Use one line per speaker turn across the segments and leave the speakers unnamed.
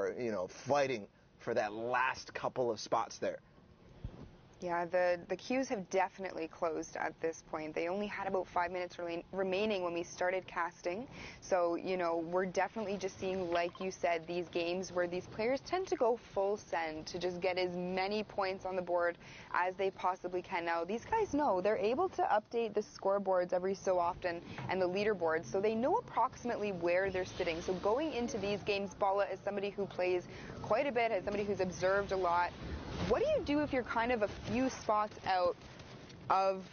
are, fighting for that last couple of spots there.
Yeah, the queues have definitely closed at this point. They only had about 5 minutes remaining when we started casting. So, we're definitely just seeing, like you said, these games where these players tend to go full send to just get as many points on the board as they possibly can. Now, these guys know they're able to update the scoreboards every so often and the leaderboards, so they know approximately where they're sitting. So going into these games, Bala, as somebody who plays quite a bit, as somebody who's observed a lot, what do you do if you're kind of a few spots out of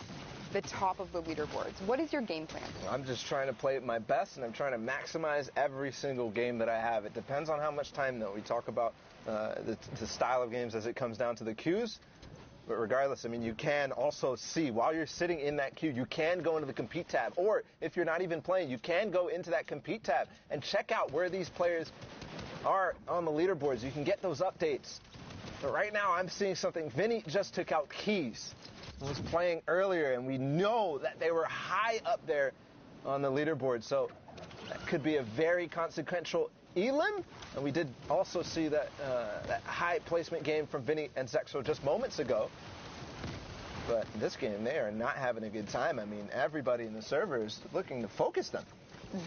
the top of the leaderboards? What is your game plan?
I'm just trying to play it my best, and I'm trying to maximize every single game that I have. It depends on how much time, though. We talk about the style of games as it comes down to the queues. But regardless, you can also see, while you're sitting in that queue, you can go into the compete tab. Or if you're not even playing, you can go into that compete tab and check out where these players are on the leaderboards. You can get those updates. But right now, I'm seeing something. Vinny just took out Keys, who was playing earlier, and we know that they were high up there on the leaderboard. So that could be a very consequential elim. And we did also see that high placement game from Vinny and Zexo just moments ago. But this game, they are not having a good time. Everybody in the server is looking to focus them.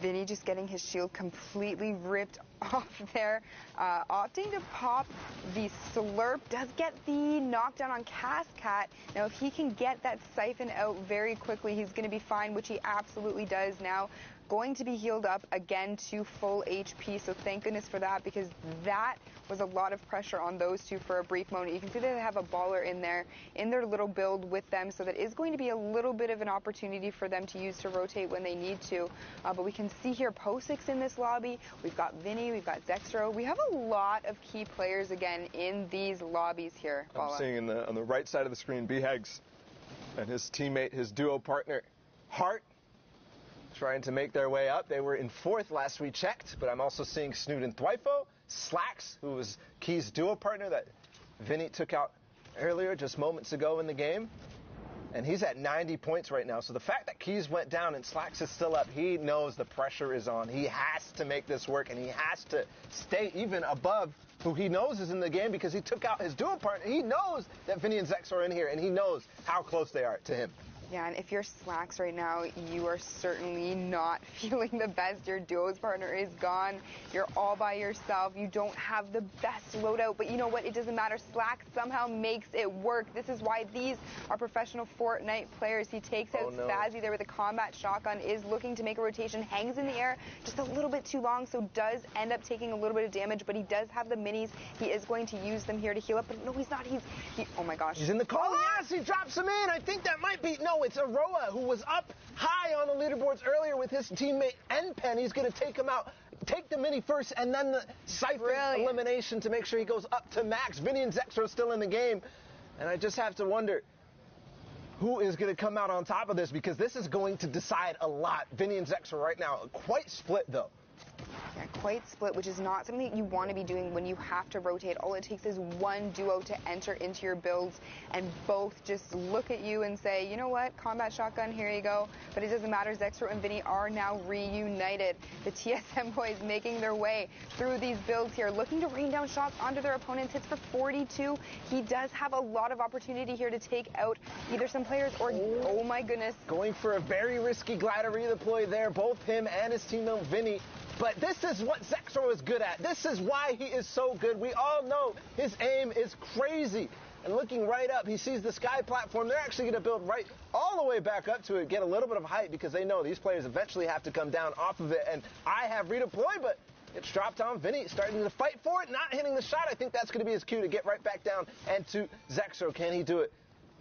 Vinny just getting his shield completely ripped off there, opting to pop the slurp, does get the knockdown on Cascat. Now if he can get that siphon out very quickly, he's going to be fine, which he absolutely does now. Going to be healed up again to full HP, so thank goodness for that, because that was a lot of pressure on those two for a brief moment. You can see that they have a baller in there, in their little build with them, so that is going to be a little bit of an opportunity for them to use to rotate when they need to. But we can see here Posix in this lobby. We've got Vinny, we've got Zexro. We have a lot of key players again in these lobbies here.
I'm seeing on the right side of the screen, Bhags and his teammate, his duo partner, Hart, trying to make their way up. They were in 4th last we checked, but I'm also seeing Snoot and Thwifo, Slacks, who was Key's duo partner that Vinny took out earlier, just moments ago in the game. And he's at 90 points right now. So the fact that Keys went down and Slacks is still up, he knows the pressure is on. He has to make this work, and he has to stay even above who he knows is in the game, because he took out his duo partner. He knows that Vinny and Zex are in here, and he knows how close they are to him.
Yeah, and if you're Slacks right now, you are certainly not feeling the best. Your duo's partner is gone. You're all by yourself. You don't have the best loadout, but you know what? It doesn't matter. Slacks somehow makes it work. This is why these are professional Fortnite players. He takes out Spazzy there with a combat shotgun, is looking to make a rotation, hangs in the air just a little bit too long, so does end up taking a little bit of damage, but he does have the minis. He is going to use them here to heal up, but no, he's not. Oh my gosh.
He's in the call. Yes, he drops him in. I think that might be, no, it's Aroa, who was up high on the leaderboards earlier with his teammate Npen. He's going to take him out, take the mini first, and then the siphon elimination to make sure he goes up to max. Vinny and Zexro are still in the game, and I just have to wonder who is going to come out on top of this, because this is going to decide a lot. Vinny and Zexro right now, quite split though.
Yeah, quite split, which is not something that you want to be doing when you have to rotate. All it takes is one duo to enter into your builds, and both just look at you and say, you know what, combat shotgun, here you go. But it doesn't matter. Zexro and Vinny are now reunited. The TSM boys making their way through these builds here, looking to rain down shots onto their opponents. Hits for 42. He does have a lot of opportunity here to take out either some players or, oh my goodness.
Going for a very risky glider redeploy there, both him and his teammate Vinny. But this is what Zexro is good at. This is why he is so good. We all know his aim is crazy. And looking right up, he sees the sky platform. They're actually going to build right all the way back up to it, get a little bit of height, because they know these players eventually have to come down off of it. And I have redeployed, but it's dropped on Vinny, starting to fight for it, not hitting the shot. I think that's going to be his cue to get right back down. And to Zexro, can he do it?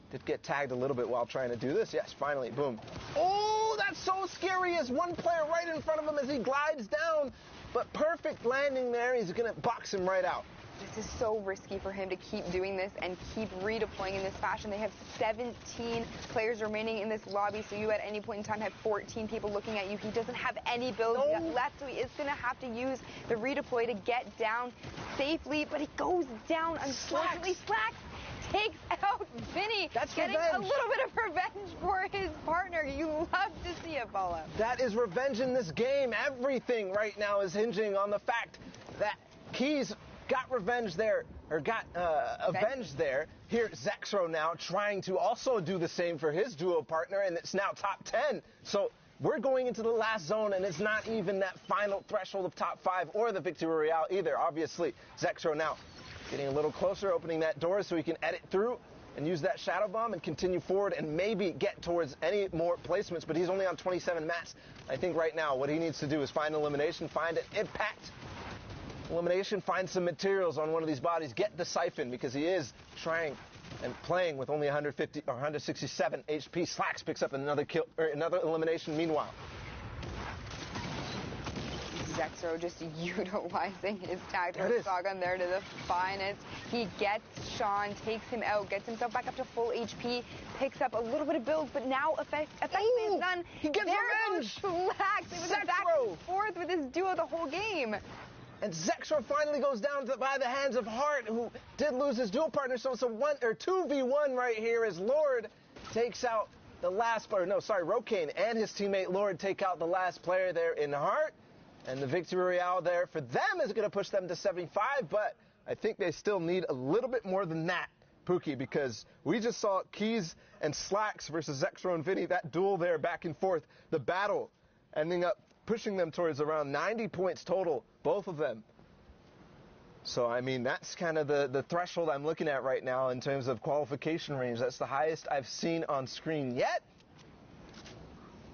Did get tagged a little bit while trying to do this. Yes, finally, boom. Oh, that's so scary. As one player right in front of him as he glides down. But perfect landing there. He's going to box him right out.
This is so risky for him to keep doing this and keep redeploying in this fashion. They have 17 players remaining in this lobby, so you at any point in time have 14 people looking at you. He doesn't have any builds left, so he is going to have to use the redeploy to get down safely, but he goes down, unfortunately. Slacks takes out Vinny.
That's
getting
revenge.
A little bit of revenge for his partner. You love to see it, Paula.
That is revenge in this game. Everything right now is hinging on the fact that Keys got revenge there, or got avenged there. Here, Zexro now trying to also do the same for his duo partner, and it's now top 10. So we're going into the last zone, and it's not even that final threshold of top 5 or the Victory Royale either. Obviously, Zexro now getting a little closer, opening that door so he can edit through and use that Shadow Bomb and continue forward and maybe get towards any more placements, but he's only on 27 mats. I think right now what he needs to do is find elimination, find an impact elimination, find some materials on one of these bodies, get the siphon, because he is trying and playing with only 150 or 167 HP. Slacks picks up another kill, or another elimination meanwhile.
Zexro just utilizing his tactical shotgun there to the finest. He gets Sean, takes him out, gets himself back up to full HP, picks up a little bit of builds, but now effectively is done.
He gets revenge!
Slacks. It was a back and forth with his duo the whole game.
And Zexro finally goes down by the hands of Hart, who did lose his dual partner. So it's a 2v1 right here as Lord takes out the last player. No, sorry, Rokane and his teammate Lord take out the last player there in Hart. And the Victory Royale there for them is going to push them to 75, but I think they still need a little bit more than that, Pookie, because we just saw Keys and Slacks versus Zexro and Vinny, that duel there back and forth, the battle ending up pushing them towards around 90 points total, both of them. So, I mean, that's kind of the threshold I'm looking at right now in terms of qualification range. That's the highest I've seen on screen yet.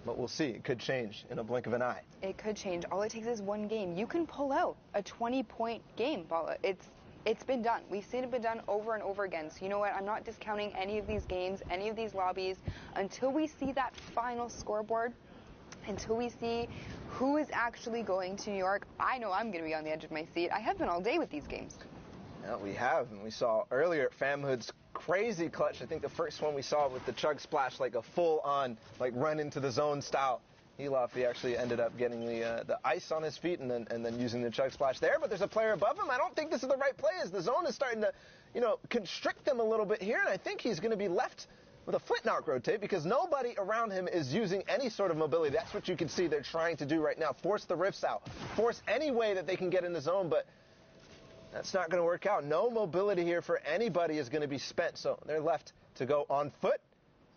But we'll see. It could change in a blink of an eye.
It could change. All it takes is one game. You can pull out a 20-point game, Paula. It's been done. We've seen it been done over and over again. So you know what? I'm not discounting any of these games, any of these lobbies, until we see that final scoreboard, until we see who is actually going to New York. I know I'm going to be on the edge of my seat. I have been all day with these games.
Yeah, we have, and we saw earlier Famhood's crazy clutch. I think the first one we saw with the Chug Splash, like a full-on, like run into the zone style. He actually ended up getting the ice on his feet and then using the Chug Splash there. But there's a player above him. I don't think this is the right play, as the zone is starting to, constrict them a little bit here. And I think he's going to be left with a Flintlock rotate because nobody around him is using any sort of mobility. That's what you can see they're trying to do right now. Force the rifts out. Force any way that they can get in the zone, but that's not going to work out. No mobility here for anybody is going to be spent. So they're left to go on foot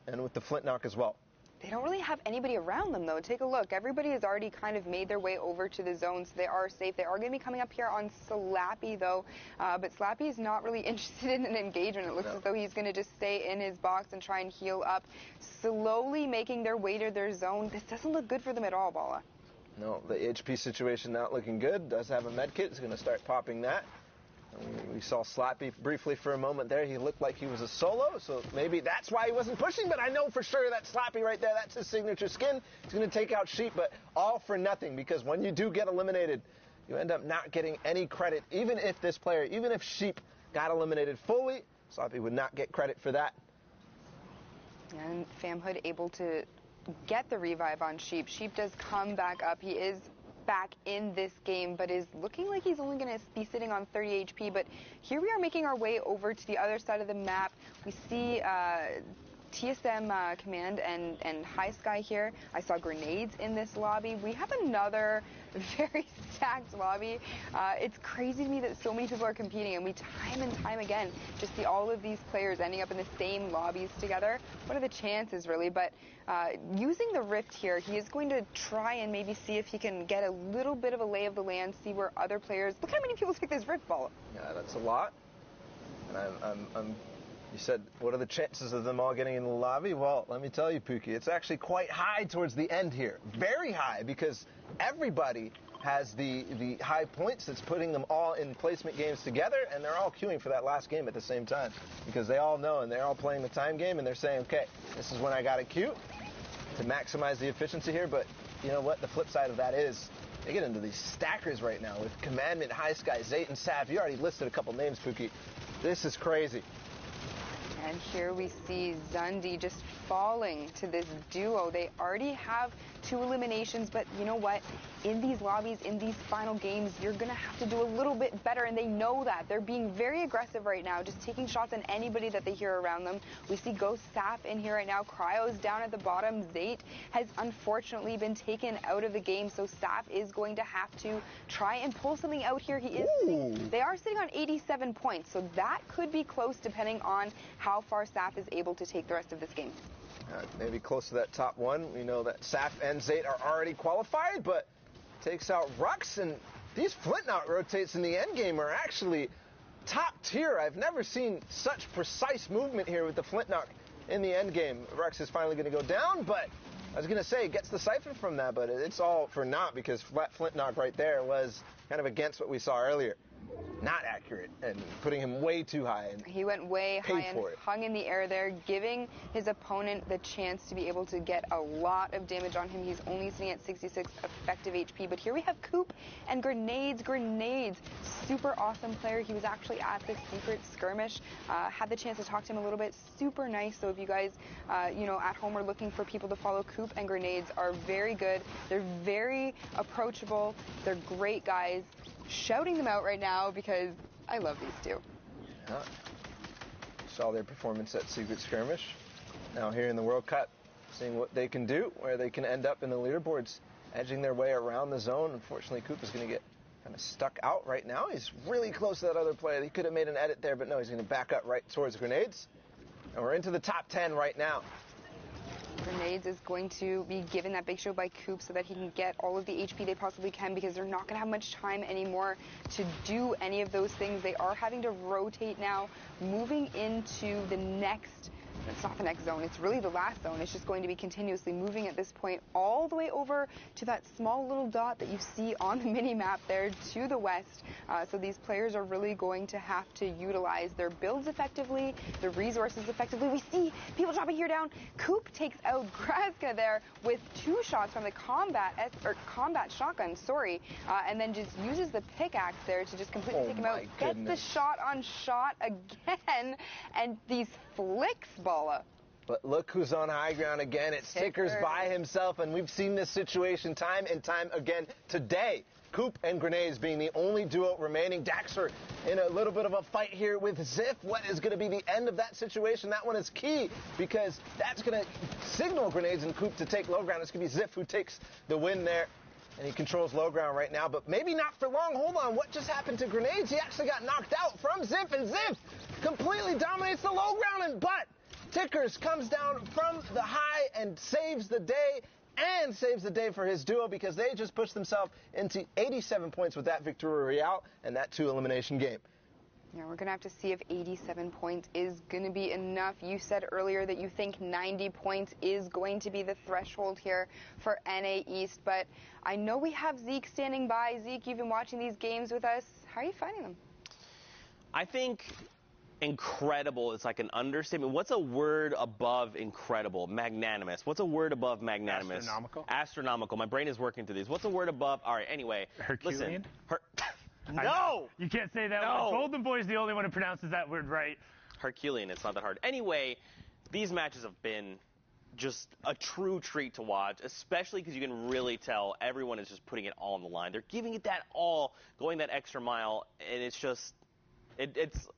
and with the Flintlock as well.
They don't really have anybody around them, though. Take a look. Everybody has already kind of made their way over to the zone, so they are safe. They are going to be coming up here on Slappy, though. But Slappy is not really interested in an engagement. It looks as though he's going to just stay in his box and try and heal up, slowly making their way to their zone. This doesn't look good for them at all, Bala.
No, the HP situation not looking good. Does have a med kit. He's going to start popping that. We saw Slappy briefly for a moment there. He looked like he was a solo, so maybe that's why he wasn't pushing, but I know for sure that Slappy right there, that's his signature skin. He's going to take out Sheep, but all for nothing, because when you do get eliminated, you end up not getting any credit. Even if Sheep got eliminated fully, Slappy would not get credit for that.
And Famhood able to get the revive on Sheep. Sheep does come back up. He is back in this game, but is looking like he's only going to be sitting on 30 HP. But here we are making our way over to the other side of the map. We see TSM Command and High Sky here. I saw grenades in this lobby. We have another very stacked lobby. It's crazy to me that so many people are competing, and we time and time again just see all of these players ending up in the same lobbies together. What are the chances, really? But using the Rift here, he is going to try and maybe see if he can get a little bit of a lay of the land, see where other players... Look how many people take this Rift ball.
Yeah, that's a lot. And you said, what are the chances of them all getting in the lobby? Well, let me tell you, Pookie, it's actually quite high towards the end here. Very high, because everybody has the high points that's putting them all in placement games together, and they're all queuing for that last game at the same time, because they all know, and they're all playing the time game, and they're saying, okay, this is when I got to queue to maximize the efficiency here. But you know what? The flip side of that is they get into these stackers right now with Commandment, High Sky, Zayt, and Sav. You already listed a couple names, Pookie. This is crazy.
And here we see Zundi just falling to this duo. They already have 2 eliminations, but you know what? In these lobbies, in these final games, you're going to have to do a little bit better, and they know that. They're being very aggressive right now, just taking shots on anybody that they hear around them. We see Ghost Sap in here right now. Cryo's down at the bottom. Zate has unfortunately been taken out of the game, so Sap is going to have to try and pull something out here. They are sitting on 87 points, so that could be close depending on how far Sap is able to take the rest of this game.
Maybe close to that top 1. We know that Sap and Zate are already qualified, but takes out Rux, and these Flintlock rotates in the end game are actually top tier. I've never seen such precise movement here with the Flintlock in the end game. Rux is finally going to go down, but I was going to say, gets the siphon from that, but it's all for naught because Flintlock right there was kind of against what we saw earlier. Not accurate and putting him way too high. And
he went way high and hung in the air there, giving his opponent the chance to be able to get a lot of damage on him. He's only sitting at 66 effective HP. But here we have Coop and Grenades. Grenades, super awesome player. He was actually at the secret skirmish. Had the chance to talk to him a little bit. Super nice. So if you guys, at home are looking for people to follow, Coop and Grenades are very good. They're very approachable. They're great guys. Shouting them out right now because I love these two.
Yeah. Saw their performance at Secret Skirmish. Now here in the World Cup, seeing what they can do, where they can end up in the leaderboards, edging their way around the zone. Unfortunately, Coop is going to get kind of stuck out right now. He's really close to that other player. He could have made an edit there, but no, he's going to back up right towards Grenades. And we're into the top 10 right now.
Grenades is going to be given that big show by Coop so that he can get all of the HP they possibly can because they're not going to have much time anymore to do any of those things. They are having to rotate now, moving into the next, it's not the next zone, it's really the last zone. It's just going to be continuously moving at this point all the way over to that small little dot that you see on the mini-map there to the west. So these players are really going to have to utilize their builds effectively, their resources effectively. We see people dropping here down. Coop takes out Grazka there with 2 shots from the combat shotgun, and then just uses the pickaxe there to just completely take him out. Gets the shot on shot again, and these flicks, Balla.
But look who's on high ground again. It's Tickers by himself, and we've seen this situation time and time again today. Coop and Grenades being the only duo remaining. Daxter in a little bit of a fight here with Ziff. What is going to be the end of that situation? That one is key because that's going to signal Grenades and Coop to take low ground. It's going to be Ziff who takes the win there. And he controls low ground right now, but maybe not for long. Hold on, what just happened to Grenades? He actually got knocked out from Ziff, and Ziff completely dominates the low ground, but Tickers comes down from the high and saves the day, and saves the day for his duo because they just pushed themselves into 87 points with that victory royale and that 2 elimination game.
Yeah, we're going to have to see if 87 points is going to be enough. You said earlier that you think 90 points is going to be the threshold here for NA East, but I know we have Zeke standing by. Zeke, you've been watching these games with us. How are you finding them?
I think incredible is like an understatement. What's a word above incredible? Magnanimous. What's a word above magnanimous?
Astronomical.
Astronomical. My brain is working through these. What's a word above? All right, anyway.
Herculean?
Listen. No!
You can't say that
No.
word. Golden Boy is the only one who pronounces that word right.
Herculean, it's not that hard. Anyway, these matches have been just a true treat to watch, especially because you can really tell everyone is just putting it all on the line. They're giving it that all, going that extra mile, and it's just...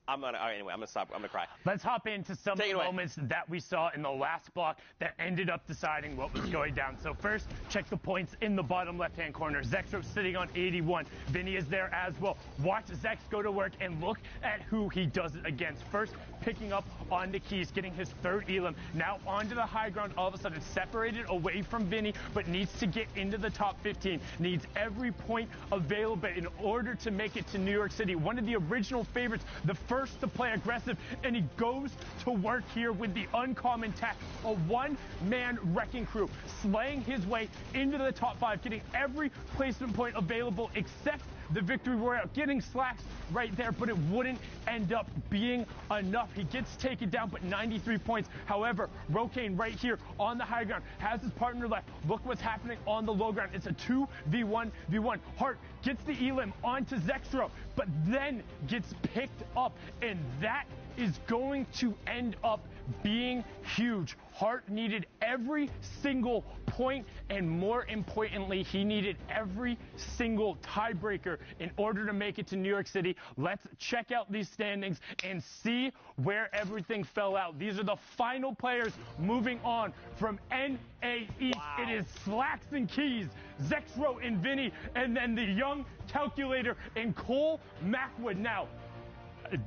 I'm gonna stop. I'm gonna cry.
Let's hop into some moments that we saw in the last block that ended up deciding what was going down. So first, check the points in the bottom left-hand corner. Zexro sitting on 81. Vinny is there as well. Watch Zex go to work and look at who he does it against. First, picking up on the keys, getting his 3rd elim. Now onto the high ground, all of a sudden separated away from Vinny, but needs to get into the top 15. Needs every point available in order to make it to New York City. One of the original favorites, the first to play aggressive, and he goes to work here with the uncommon tech. A one-man wrecking crew, slaying his way into the top 5, getting every placement point available except the victory royale, getting slacks right there, but it wouldn't end up being enough. He gets taken down, but 93 points. However, Rokane right here on the high ground has his partner left. Look what's happening on the low ground. It's a 2v1v1. Hart gets the elim onto Zextro, but then gets picked up, and that is going to end up being huge. Hart needed every single point, and more importantly, he needed every single tiebreaker in order to make it to New York City. Let's check out these standings and see where everything fell out. These are the final players moving on from NA East.
Wow.
It is Slacks and Keys, Zexro and Vinny, and then the young Calculator and Cole Mackwood. Now,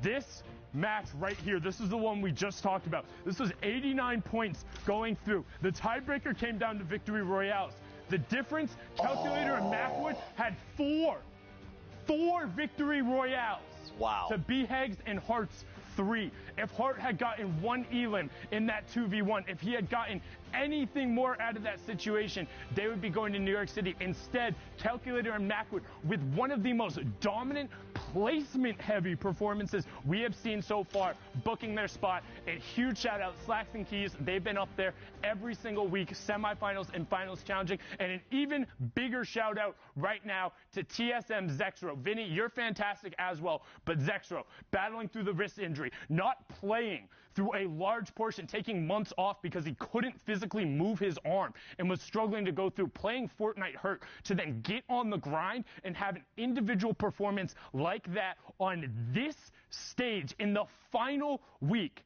this match right here, this is the one we just talked about. This was 89 points going through. The tiebreaker came down to victory royales. The difference, Calculator and Mackwood had four victory royales.
Wow.
To BHEG's and Hart's 3. If Hart had gotten one elim in that 2v1, if he had gotten anything more out of that situation, they would be going to New York City. Instead, Calculator and Mackwood, with one of the most dominant placement-heavy performances we have seen so far, booking their spot. A huge shout-out, Slacks and Keys. They've been up there every single week, semifinals and finals challenging. And an even bigger shout-out right now to TSM Zexro. Vinny, you're fantastic as well, but Zexro, battling through the wrist injury, not playing through a large portion, taking months off because he couldn't physically move his arm and was struggling to go through playing Fortnite hurt, to then get on the grind and have an individual performance like that on this stage in the final week.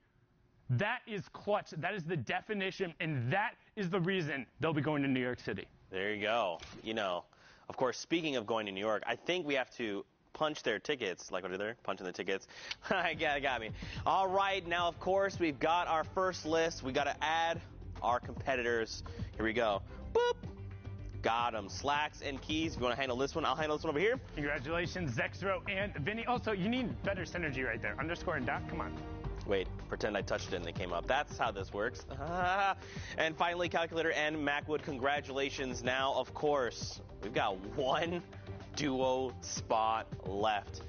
That is clutch. That is the definition, and that is the reason they'll be going to New York City.
There you go. You know, of course, speaking of going to New York, I think we have to punch their tickets. Like, what are they? Punching the tickets. Got me. All right, now, of course, we've got our first list. We got to add our competitors. Here we go. Boop. Got them. Slacks and Keys. If you want to handle this one, I'll handle this one over here.
Congratulations, Zexro and Vinny. Also, you need better synergy right there. Underscore and dot. Come on.
Wait, pretend I touched it and it came up. That's how this works. And finally, Calculator and Mackwood, congratulations. Now, of course, we've got one duo spot left.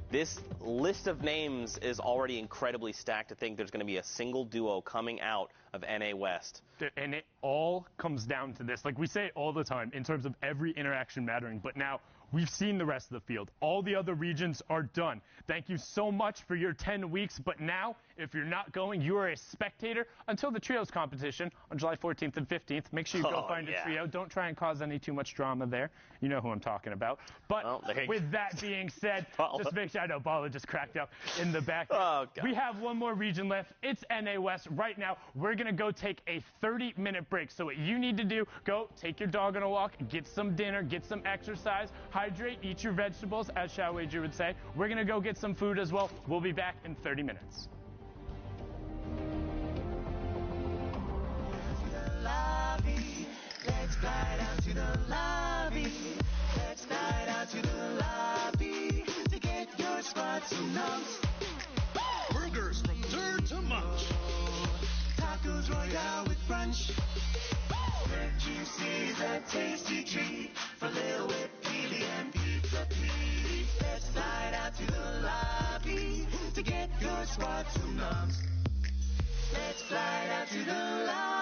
This list of names is already incredibly stacked to think there's going to be a single duo coming out of NA West.
And it all comes down to this. Like we say it all the time in terms of every interaction mattering, but now we've seen the rest of the field. All the other regions are done. Thank you so much for your 10 weeks, but now, if you're not going, you are a spectator until the trios competition on July 14th and 15th. Make sure you go find a trio. Don't try and cause any too much drama there. You know who I'm talking about. But with that being said, just make sure I know Bala just cracked up in the back. We have one more region left. It's NA West. Right now, we're going to go take a 30-minute break. So what you need to do, go take your dog on a walk, get some dinner, get some exercise, hydrate, eat your vegetables, as Shao Wager would say. We're going to go get some food as well. We'll be back in 30 minutes.
Let's fly down to the lobby. Let's fly down to the lobby to get your spots and numps. Burgers from dirt to munch. Tacos royale with brunch. Red juicy is a tasty treat for Lil Whip, Peely, and Pizza Pete. Let's fly down to the lobby to get your spots and numps. Let's fly down to the lobby.